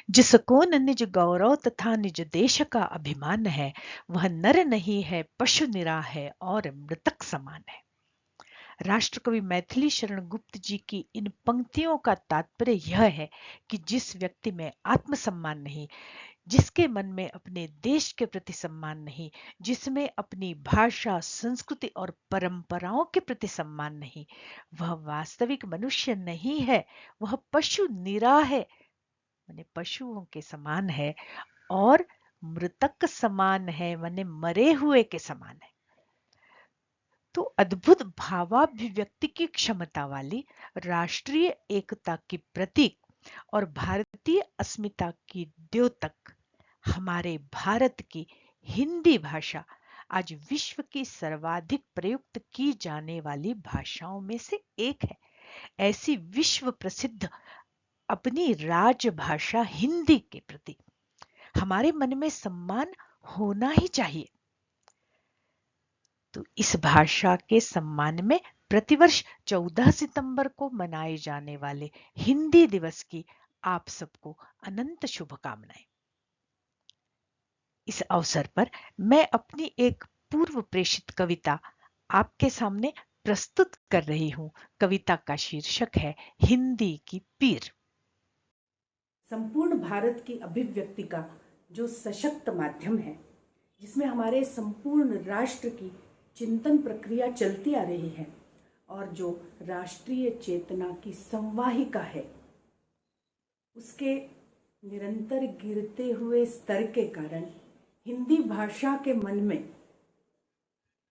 जिसको न निज गौरव तथा निज देश का अभिमान है, वह नर नहीं है, पशु निरा है और मृतक समान है। राष्ट्रकवि मैथिली शरण गुप्त जी की इन पंक्तियों का तात्पर्य यह है कि जिस व्यक्ति में आत्मसम्मान नहीं, जिसके मन में अपने देश के प्रति सम्मान नहीं, जिसमें अपनी भाषा, संस्कृति और परंपराओं के प्रति सम्मान नहीं, वह वास्तविक मनुष्य नहीं है, वह पशु निरा है, माने पशुओं के समान है और मृतक समान है, माने मरे हुए के समान है। तो अद्भुत भावाभिव्यक्ति की क्षमता वाली, राष्ट्रीय एकता की प्रतीक और भारतीय अस्मिता की द्योतक हमारे भारत की हिंदी भाषा आज विश्व की सर्वाधिक प्रयुक्त की जाने वाली भाषाओं में से एक है। ऐसी विश्व प्रसिद्ध अपनी राजभाषा हिंदी के प्रति हमारे मन में सम्मान होना ही चाहिए। तो इस भाषा के सम्मान में प्रतिवर्ष 14 सितंबर को मनाए जाने वाले हिंदी दिवस की आप सबको अनंत शुभकामनाएं। इस अवसर पर मैं अपनी एक पूर्व प्रेषित कविता आपके सामने प्रस्तुत कर रही हूं। कविता का शीर्षक है हिंदी की पीर। संपूर्ण भारत की अभिव्यक्ति का जो सशक्त माध्यम है, जिसमें हमारे संपूर्ण राष्ट्र की चिंतन प्रक्रिया चलती आ रही है और जो राष्ट्रीय चेतना की संवाहिका है, उसके निरंतर गिरते हुए स्तर के कारण हिंदी भाषा के मन में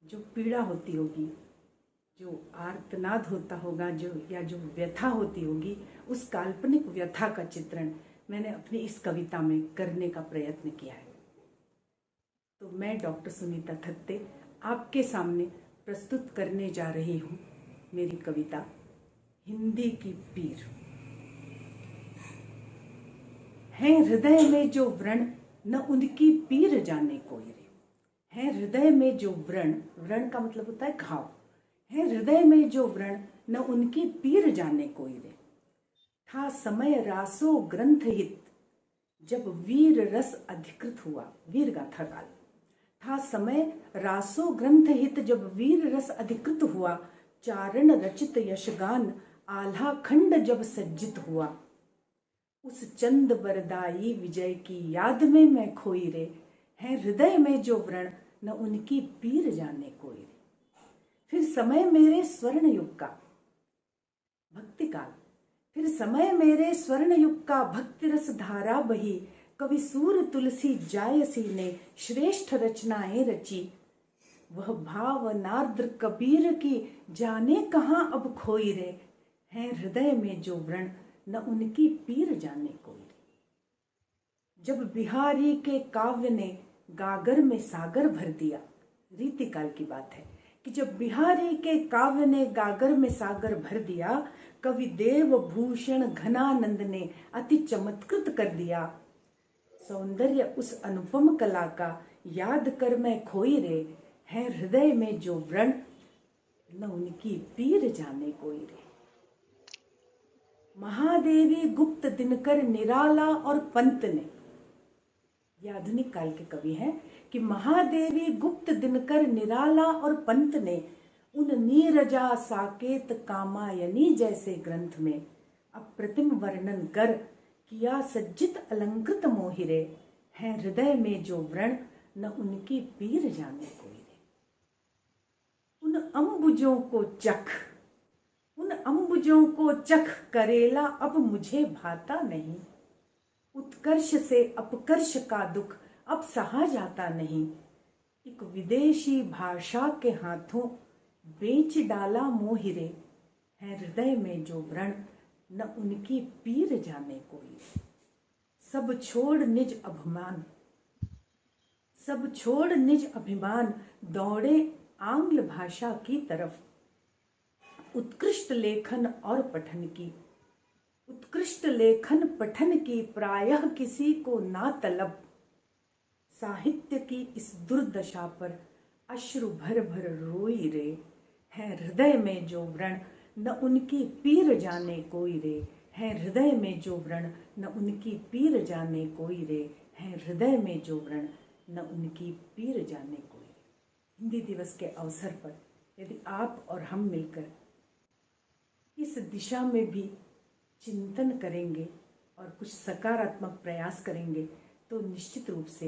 जो पीड़ा होती होगी, जो आर्तनाद होता होगा, जो व्यथा होती होगी, उस काल्पनिक व्यथा का चित्रण मैंने अपनी इस कविता में करने का प्रयत्न किया है। तो मैं डॉक्टर सुनीता थत्ते आपके सामने प्रस्तुत करने जा रही हूँ मेरी कविता हिंदी की पीर। है हृदय में जो व्रण, न उनकी पीर जाने कोई रे। है हृदय में जो व्रण, व्रण का मतलब होता है घाव। है हृदय में जो व्रण, न उनकी पीर जाने कोई रे। था समय रासो ग्रंथ हित, जब वीर रस अधिकृत हुआ। वीर गाथा काल। था समय रासो ग्रंथ हित, जब वीर रस अधिकृत हुआ। चारण रचित यशगान, आल्हा खंड जब सज्जित हुआ। उस चंद बरदाई विजय की याद में मैं खोई रे। है हृदय में जो व्रण, न उनकी पीर जाने कोई रे। फिर समय मेरे स्वर्ण युग का भक्ति काल। फिर समय मेरे स्वर्ण युग का भक्ति रस धारा बही। कवि सूर तुलसी जायसी ने श्रेष्ठ रचनाएं रची। वह भाव नार्द्र कबीर की जाने कहाँ अब खोई रे। है हृदय में जो व्रण, न उनकी पीर जाने कोई रे। जब बिहारी के काव्य ने गागर में सागर भर दिया, रीति काल की बात है कि जब बिहारी के काव्य ने गागर में सागर भर दिया, कवि देव भूषण घनानंद ने अति चमत्कृत कर दिया। सौंदर्य उस अनुपम कला का याद कर मैं खोई रे। है हृदय में जो व्रण, न उनकी पीर जाने कोई रे। महादेवी गुप्त दिनकर निराला और पंत ने, ये आधुनिक काल के कवि हैं, कि महादेवी गुप्त दिनकर निराला और पंत ने उन नीरजा साकेत कामायनी जैसे ग्रंथ में अप्रतिम वर्णन कर किया सज्जित अलंकृत मोहिरे। है हृदय में जो व्रण, न उनकी पीर जाने कोई रे। उन अम्बुजों को चख, उन अम्बुजों को चख करेला अब मुझे भाता नहीं। उत्कर्ष से अपकर्ष का दुख अब सहा जाता नहीं। एक विदेशी भाषा के हाथों बेच डाला मोहिरे। है हृदय में जो व्रण, न उनकी पीर जाने कोई। सब छोड़ निज अभिमान, सब छोड़ निज अभिमान, दौड़े आंग्ल भाषा की तरफ। उत्कृष्ट लेखन और पठन की, उत्कृष्ट लेखन पठन की प्रायः किसी को ना तलब। साहित्य की इस दुर्दशा पर अश्रु भर भर रोई रे। है हृदय में जो व्रण, न उनकी पीर जाने कोई रे। है हृदय में जो व्रण न उनकी पीर जाने कोई रे, है हृदय में जो व्रण न उनकी पीर जाने कोई रे। हिंदी दिवस के अवसर पर यदि आप और हम मिलकर इस दिशा में भी चिंतन करेंगे और कुछ सकारात्मक प्रयास करेंगे तो निश्चित रूप से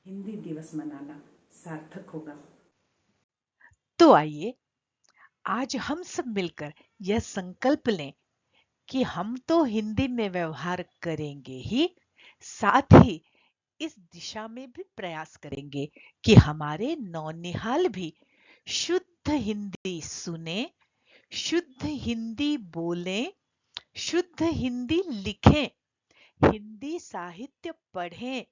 हिंदी दिवस मनाना सार्थक होगा। तो आइए आज हम सब मिलकर यह संकल्प लें कि हम तो हिंदी में व्यवहार करेंगे ही, साथ ही इस दिशा में भी प्रयास करेंगे कि हमारे नौनिहाल भी शुद्ध हिंदी सुने, शुद्ध हिंदी बोलें, शुद्ध हिंदी लिखें, हिंदी साहित्य पढ़ें,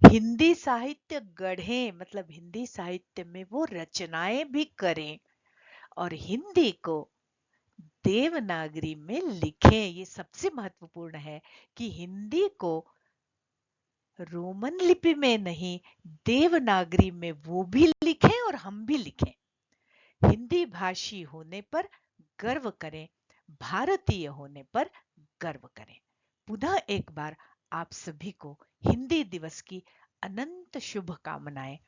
हिंदी साहित्य गढ़ें, मतलब हिंदी साहित्य में वो रचनाएं भी करें और हिंदी को देवनागरी में लिखें। ये सबसे महत्वपूर्ण है कि हिंदी को रोमन लिपि में नहीं, देवनागरी में वो भी लिखें और हम भी लिखें। हिंदी भाषी होने पर गर्व करें, भारतीय होने पर गर्व करें। पुनः एक बार आप सभी को हिंदी दिवस की अनंत शुभकामनाएं।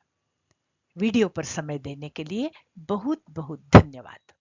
वीडियो पर समय देने के लिए बहुत बहुत धन्यवाद।